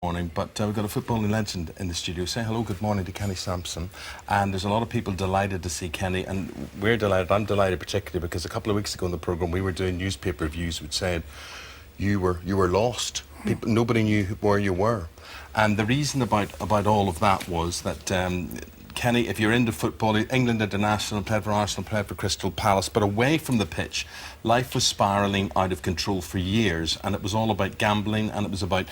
Morning, but we've got a footballing legend in the studio. Say hello, good morning to Kenny Samson. And there's a lot of people delighted to see Kenny, and we're delighted. I'm delighted particularly because a couple of weeks ago in the programme we were doing newspaper reviews which said you were lost. People, nobody knew where you were. And the reason about all of that was that Kenny, if you're into football, England international, played for Arsenal, played for Crystal Palace, but away from the pitch, life was spiralling out of control for years, and it was all about gambling, and it was about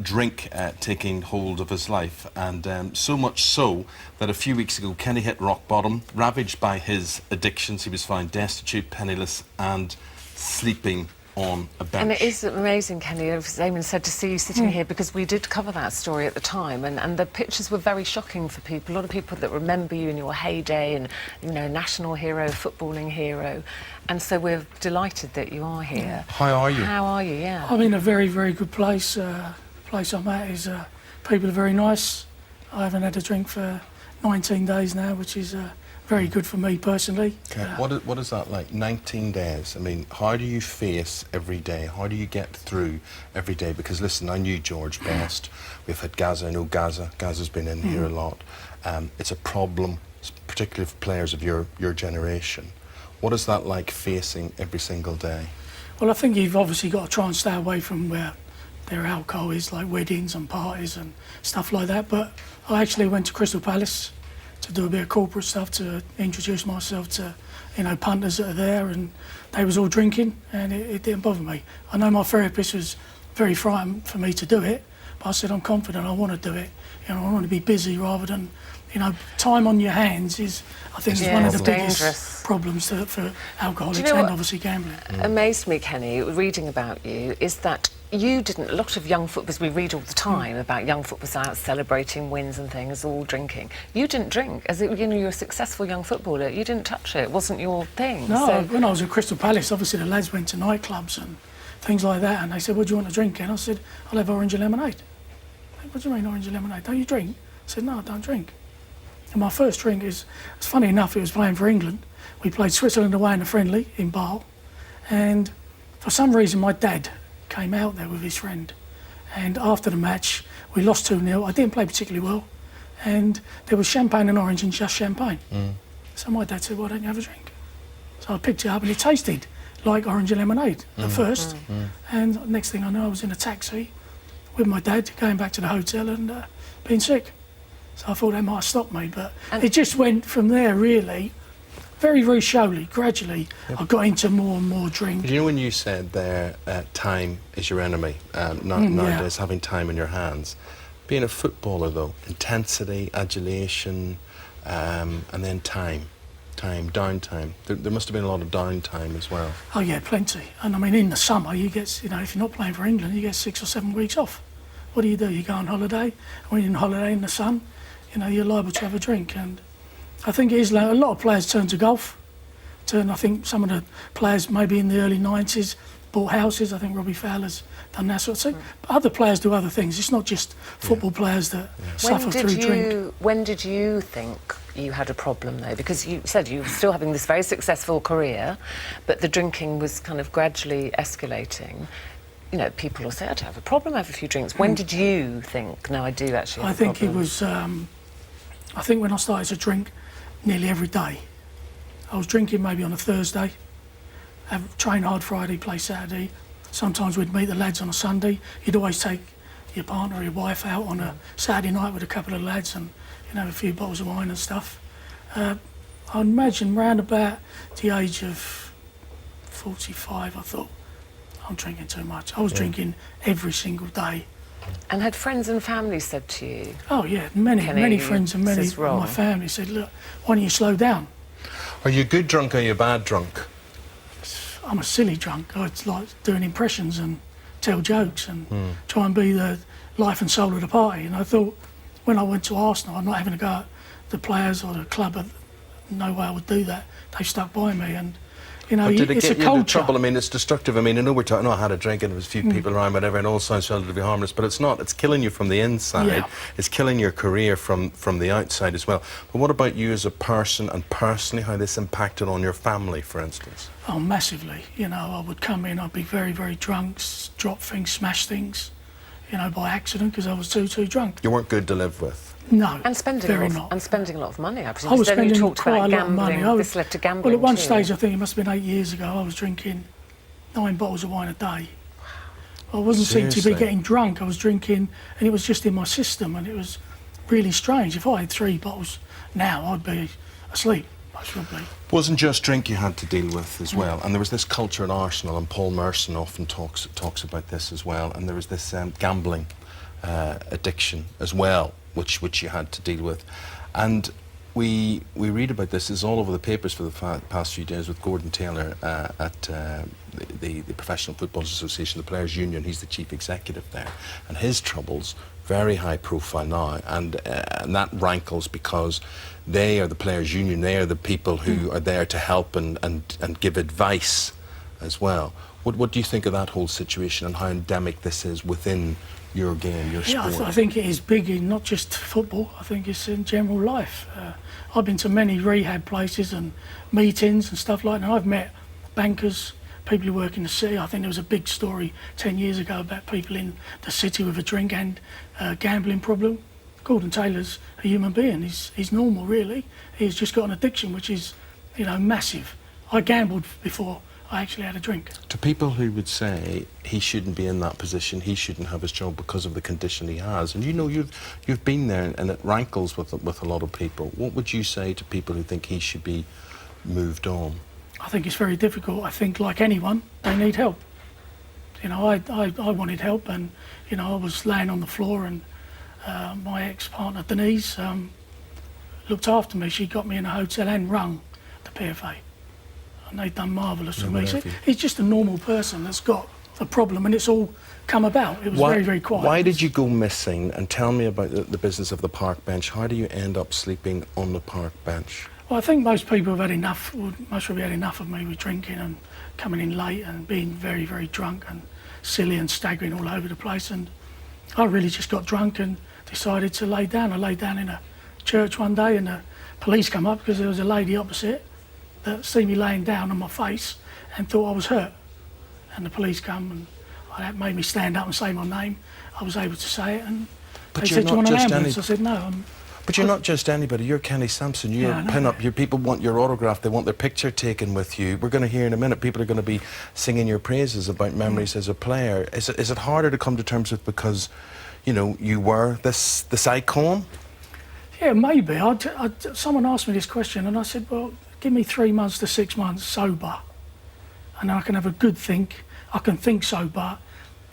drink taking hold of his life. And so much so that a few weeks ago, Kenny hit rock bottom, ravaged by his addictions. He was found destitute, penniless, and sleeping on a bench. And it is amazing, Kenny, as Eamonn said, to see you sitting here, because we did cover that story at the time, and the pictures were very shocking for people. A lot of people that remember you in your heyday and, you know, national hero, footballing hero. And so we're delighted that you are here. How are you? How are you, yeah? I'm in a very, very good place. Place I'm at is, people are very nice. I haven't had a drink for 19 days now, which is very good for me personally. Okay. What is that like? 19 days. I mean, how do you face every day? How do you get through every day? Because listen, I knew George best. We've had Gaza. I know Gaza. Gaza's been in here a lot. It's a problem, particularly for players of your generation. What is that like facing every single day? Well, I think you've obviously got to try and stay away from where their alcohol is, like weddings and parties and stuff like that. But I actually went to Crystal Palace to do a bit of corporate stuff, to introduce myself to, you know, punters that are there, and they was all drinking, and it didn't bother me. I know my therapist was very frightened for me to do it, but I said I'm confident, I want to do it. You know, I want to be busy rather than, you know, time on your hands is, I think, is one of the biggest problems for alcoholics and obviously gambling. Amazed me, Kenny, reading about you, is that you didn't. A lot of young footballers, we read all the time about young footballers out celebrating wins and things, all drinking. You didn't drink. As you know, you're a successful young footballer. You didn't touch it. It wasn't your thing. No, so. When I was at Crystal Palace, obviously the lads went to nightclubs and things like that, and they said, "What do you want to drink?" And I said, "I'll have orange and lemonade." What do you mean orange and lemonade? Don't you drink? I said, "No, I don't drink." And my first drink is, it's funny enough, it was playing for England. We played Switzerland away in a friendly in Basel, and for some reason my dad came out there with his friend, and after the match we lost 2-0. I didn't play particularly well, and there was champagne and orange and just champagne. So my dad said, "Why don't you have a drink?" So I picked it up, and it tasted like orange and lemonade at first. And next thing I know, I was in a taxi with my dad going back to the hotel and being sick. So I thought that might have stopped me, but it just went from there, really. Very, very slowly, gradually, I got into more and more drink. You know when you said there, time is your enemy, nowadays having time in your hands. Being a footballer though, intensity, adulation, and then downtime. There must have been a lot of downtime as well. Oh yeah, plenty. And I mean, in the summer, you get, you know, if you're not playing for England, you get 6 or 7 weeks off. What do? You go on holiday. When you're on holiday in the sun, you know, you're liable to have a drink. And I think it is, a lot of players turn to golf. I think some of the players maybe in the early 90s bought houses. I think Robbie Fowler's done that sort of thing. But other players do other things. It's not just football players that suffer through drink. When did you think you had a problem though? Because you said you were still having this very successful career, but the drinking was kind of gradually escalating. You know, people will say, "I don't have a problem, I have a few drinks." When did you think, no, I do actually have a problem? I think it was, I think when I started to drink nearly every day. I was drinking maybe on a Thursday, train hard Friday, play Saturday. Sometimes we'd meet the lads on a Sunday. You'd always take your partner or your wife out on a Saturday night with a couple of lads and, you know, a few bottles of wine and stuff. I imagine round about the age of 45, I thought, I'm drinking too much. I was drinking every single day. And had friends and family said to you? Oh yeah, many friends and many of my family said, "Look, why don't you slow down?" Are you a good drunk or are you a bad drunk? I'm a silly drunk. I like doing impressions and tell jokes and try and be the life and soul of the party. And I thought, when I went to Arsenal, I'm not having to go at the players or the club. No way I would do that. They stuck by me, and you know, did it it's get a you culture. into trouble? I mean, it's destructive. I mean, I know we're talking. I had a drink and there was a few people around, whatever, and it all sounds relatively harmless, but it's not. It's killing you from the inside. Yeah. It's killing your career from the outside as well. But what about you as a person, and personally, how this impacted on your family, for instance? Oh, massively. You know, I would come in, I'd be very, very drunk, drop things, smash things. you know, by accident because I was too drunk. You weren't good to live with. No, And spending very a lot, not. and spending a lot of money, I presume. I was Then you spending talked quite about a lot of money. gambling. This led to gambling. Well, at one too. stage, I think it must have been 8 years ago, I was drinking 9 bottles of wine a day. I wasn't seeming to be Seriously? getting drunk. I was drinking, and it was just in my system, and it was really strange. If I had 3 bottles now, I'd be asleep, most probably. Wasn't just drink you had to deal with as well, and there was this culture at Arsenal, and Paul Merson often talks about this as well, and there was this gambling addiction as well, which you had to deal with, and we read about this. It's all over the papers for the past few days with Gordon Taylor at the Professional Footballers Association, the Players Union. He's the chief executive there, and his troubles very high profile now, and that rankles because they are the Players Union. They are the people who are there to help and give advice as well. What do you think of that whole situation and how endemic this is within your game, your sport? Yeah, I think it is big in not just football. I think it's in general life. I've been to many rehab places and meetings and stuff like that. And I've met bankers, people who work in the city. I think there was a big story 10 years ago about people in the city with a drink and gambling problem. Gordon Taylor's a human being. He's normal, really. He's just got an addiction, which is, you know, massive. I gambled before I actually had a drink. To people who would say he shouldn't be in that position, he shouldn't have his job because of the condition he has, and you know you've been there and it rankles with a lot of people. What would you say to people who think he should be moved on? I think it's very difficult. I think, like anyone, they need help. You know, I wanted help, and you know, I was laying on the floor, and my ex-partner Denise looked after me. She got me in a hotel and rung the PFA. And they've done marvellous for me. So he's just a normal person that's got a problem, and it's all come about. It was very, very quiet. Why did you go missing? And tell me about the business of the park bench. How do you end up sleeping on the park bench? Well, I think most people have had enough, most probably had enough of me with drinking and coming in late and being very, very drunk and silly and staggering all over the place. And I really just got drunk and decided to lay down. I lay down in a church one day, and the police come up because there was a lady opposite that see me laying down on my face and thought I was hurt. And the police come, and that made me stand up and say my name. I was able to say it, and But they you're said, "Do you not want an just ambulance?" I said, "No." But you're not just anybody. You're Kenny Samson. You're Yeah, I know pin up. that. Your people want your autograph. They want their picture taken with you. We're going to hear in a minute. People are going to be singing your praises about memories as a player. Is it harder to come to terms with because, you know, you were this icon? Yeah, maybe. Someone asked me this question, and I said, "Well, give me 3 months to 6 months sober, and I can have a good think. I can think sober,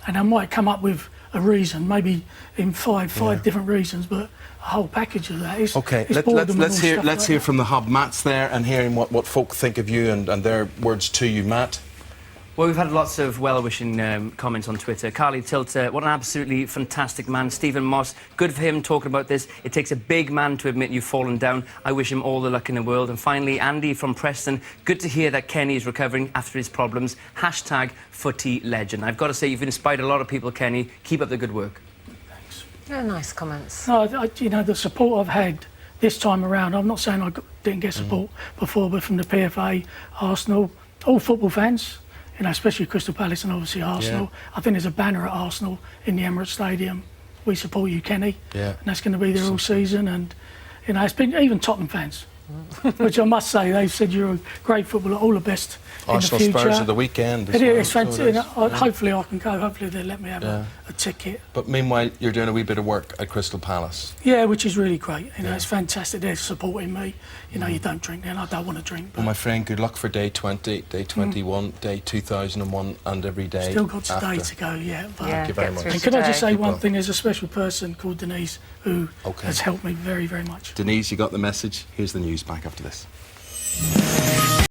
and I might come up with a reason, maybe in five different reasons, but a whole package of that is." Okay, is boredom and all let's stuff like hear that. from the hub. Matt's there and hearing what folk think of you and their words to you. Matt. Well, we've had lots of well-wishing comments on Twitter. Carly Tilter, what an absolutely fantastic man. Stephen Moss, good for him talking about this. It takes a big man to admit you've fallen down. I wish him all the luck in the world. And finally, Andy from Preston, good to hear that Kenny is recovering after his problems. Hashtag footy legend. I've got to say, you've inspired a lot of people, Kenny. Keep up the good work. Yeah, nice comments. No, you know, the support I've had this time around, I'm not saying didn't get support before, but from the PFA, Arsenal, all football fans, you know, especially Crystal Palace and obviously Arsenal. I think there's a banner at Arsenal in the Emirates Stadium. We support you, Kenny. Yeah. And that's going to be there all season. And, you know, it's been even Tottenham fans, which I must say, they've said you're a great footballer, all the best Arsenal in the future. Spurs at the weekend. It is well, fantastic. so it is. Hopefully I can go. Hopefully they'll let me have a ticket. But meanwhile, you're doing a wee bit of work at Crystal Palace. Yeah, which is really great. You know, it's fantastic. They're supporting me. You know, you don't drink then. I don't want to drink. But Well, my friend, good luck for day 20, day 21, day 2001, and every day. still got today after. to go. Yeah. But Yeah, you very get much. through and could I just today. say Keep one on. thing? There's a special person called Denise who Okay. has helped me very, very much. Denise, you got the message. Here's the news back after this.